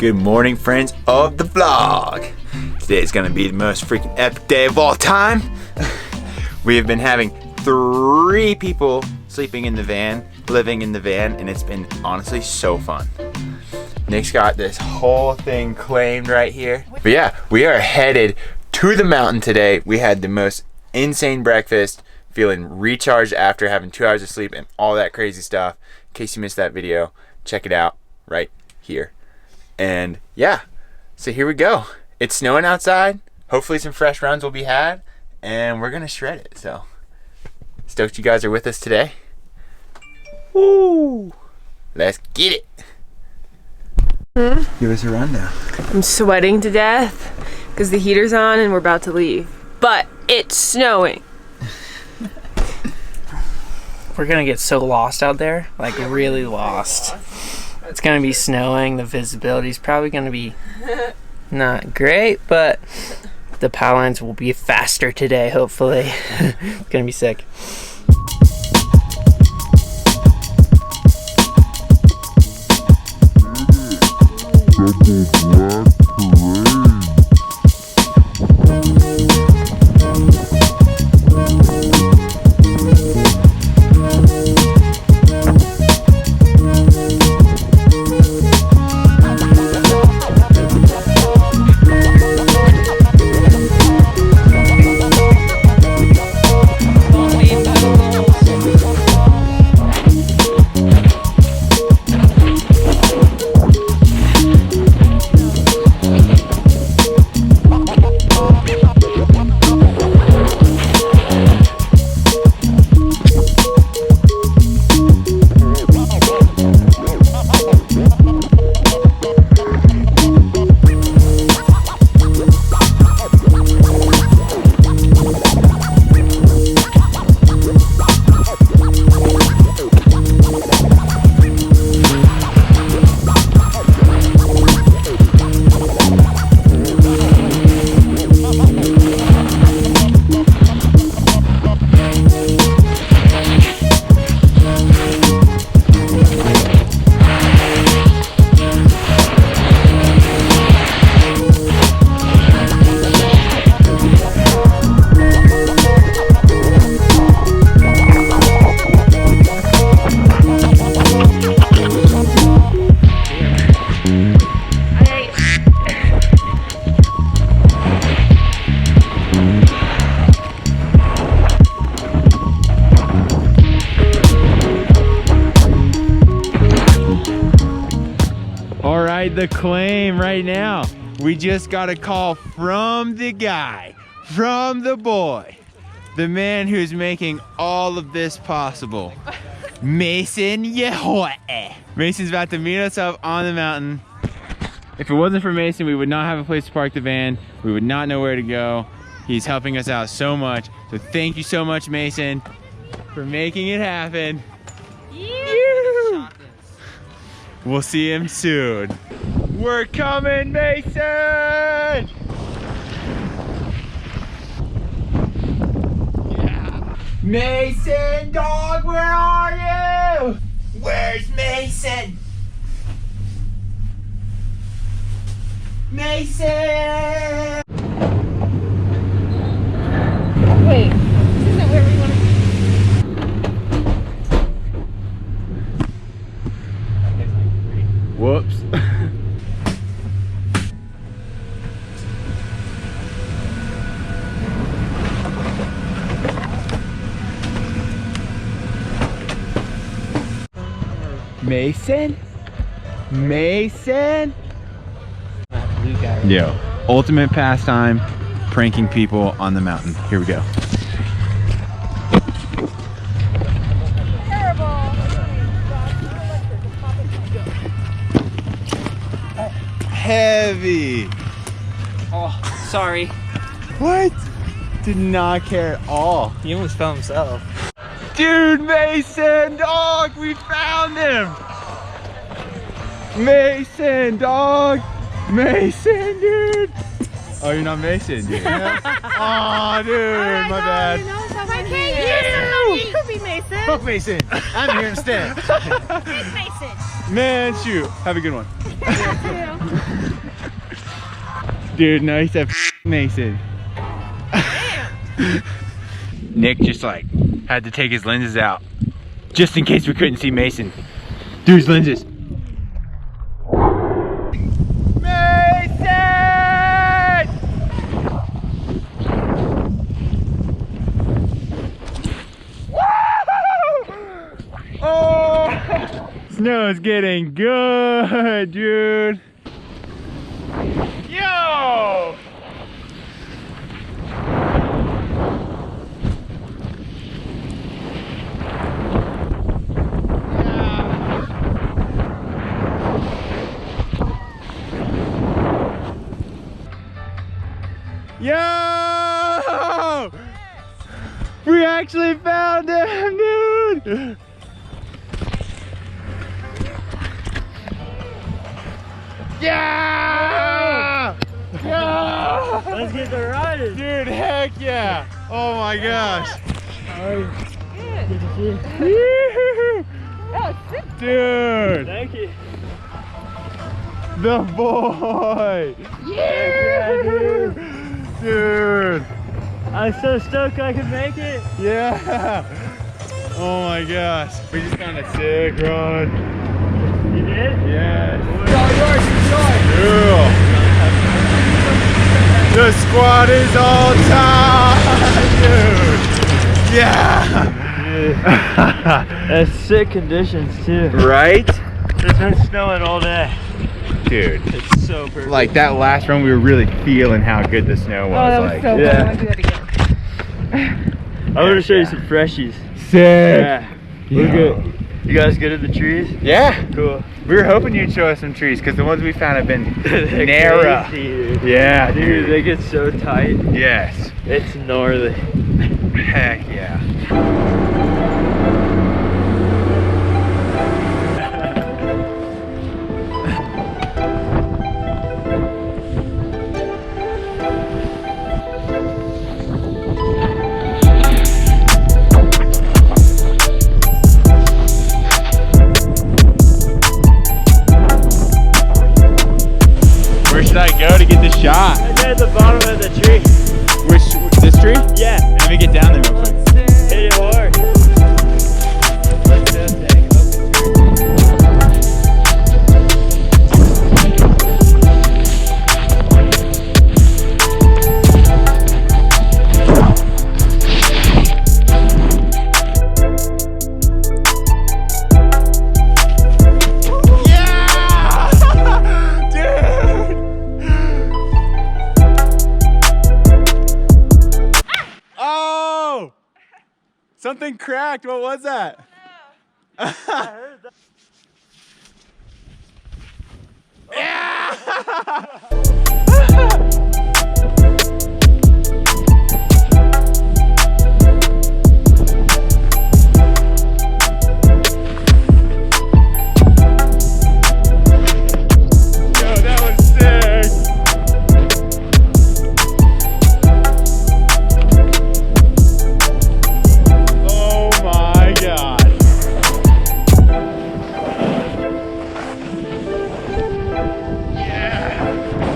Good morning, friends of the vlog. Today is gonna be the most freaking epic day of all time. We have been having 3 people sleeping in the van, living in the van, and it's been honestly so fun. Nick's got this whole thing claimed right here. But yeah, we are headed to the mountain today. We had the most insane breakfast, feeling recharged after having 2 hours of sleep and all that crazy stuff. In case you missed that video, check it out right here. And yeah, so here we go. It's snowing outside. Hopefully some fresh runs will be had, and we're gonna shred it. So stoked you guys are with us today. Woo! Let's get it. Give us a rundown. I'm sweating to death because the heater's on and we're about to leave. But it's snowing. We're gonna get so lost out there, like really lost. It's gonna be snowing, the visibility's probably gonna be not great, but the power lines will be faster today, hopefully. It's gonna be sick. The claim right now. We just got a call from the guy, from the boy, the man who's making all of this possible. Mason YEWW. Mason's about to meet us up on the mountain. If it wasn't for Mason, we would not have a place to park the van. We would not know where to go. He's helping us out so much. So thank you so much, Mason, for making it happen. Yeah. We'll see him soon. We're coming, Mason! Yeah. Mason, dog, where are you? Where's Mason? Mason! Wait, this isn't where we want to be. Whoops. Mason? Mason? That blue guy. Yo, ultimate pastime, pranking people on the mountain. Here we go. Heavy. Oh, sorry. What? Did not care at all. He almost fell himself. Dude, Mason, dog, we found him. Mason, dog. Mason, dude. Oh, you're not Mason, dude. Oh, dude, my bad. I can't use somebody. You be Mason. Fuck Mason. I'm here instead. It's Mason. Man, shoot. Have a good one. Dude, nice up Mason. Nick just like had to take his lenses out just in case we couldn't see Mason. Through his lenses. Mason! Oh! Snow's getting good, dude. Yo! Yo! We actually found him, dude! Yeah! Yeah! Let's get the riding. Dude, heck yeah! Oh my gosh! Dude! Thank you. The boy! Yeah, dude. Dude! I'm so stoked I could make it. Yeah! Oh my gosh. We just found a sick run. You did? Yes. Yours. Dude. The squad is all time, dude. Yeah. That's sick conditions too. Right? It's been snowing all day. Dude. It's so perfect. Like that last run, we were really feeling how good the snow was. Oh, that was like, so yeah. fun. I want to do that again. I'm gonna show you some freshies. Sick. Yeah. We're good. You guys good at the trees? Yeah. Cool. We were hoping you'd show us some trees because the ones we found have been narrow. Crazy, dude. Yeah, Dude, they get so tight. Yes. It's gnarly. Heck yeah. Where should I go to get the shot? Right at the bottom of the tree. This tree? Yeah. Let me get down there real quick. Hit it hard. Something cracked. What was that? I heard that. Yo, that was sick. Oh my God. Yeah.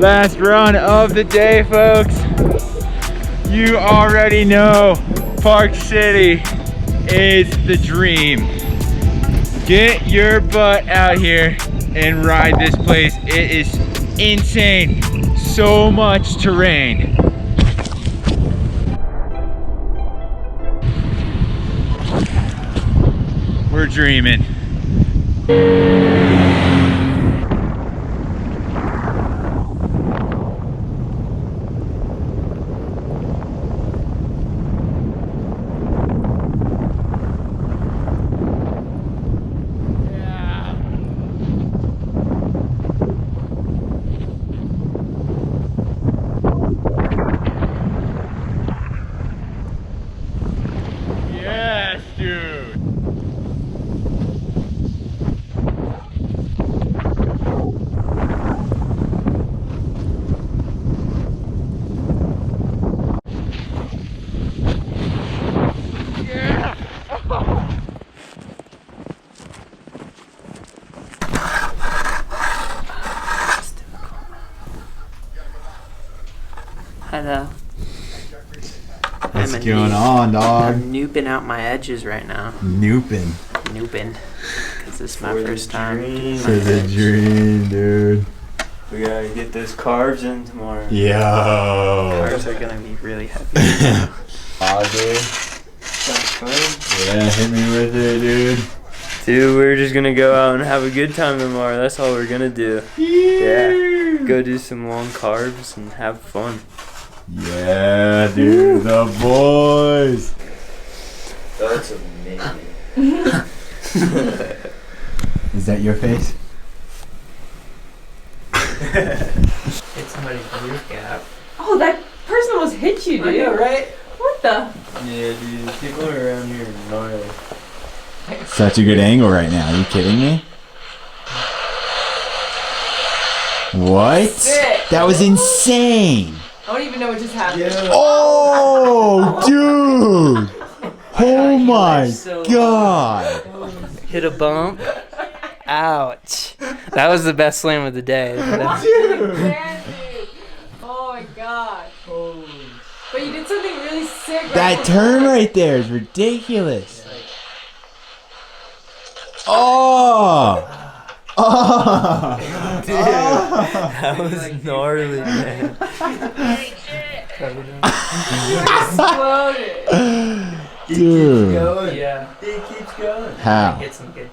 Last run of the day, folks. You already know Park City is the dream. Get your butt out here and ride this place. It is insane. So much terrain. We're dreaming. Yes, dude. Hello. What's going on, dog? I'm nooping out my edges right now. Nooping. Nooping. Because this is my first time. For the dream, dude. We gotta get those carbs in tomorrow. Yo. Carbs are going to be really heavy. Aw, dude. Sounds fun. Yeah, hit me with it, dude. Dude, we're just gonna go out and have a good time tomorrow. That's all we're gonna do. Yeah. Go do some long carbs and have fun. Yeah, dude, the boys. That's amazing. Is that your face? Hit somebody's kneecap. Oh, that person almost hit you, dude. right? What the? Yeah, dude. People around here are gnarly. Such a good angle right now. Are you kidding me? What? Sick. That was insane. I don't even know what just happened. Oh, dude. Oh my so God. Hit a bump. Ouch. That was the best slam of the day. Oh my god. But you did something really sick. Right That turn right there is ridiculous. Oh. Oh. That was gnarly, man. Exploded. Dude. Going. Yeah. It keeps going. How? Hit some good.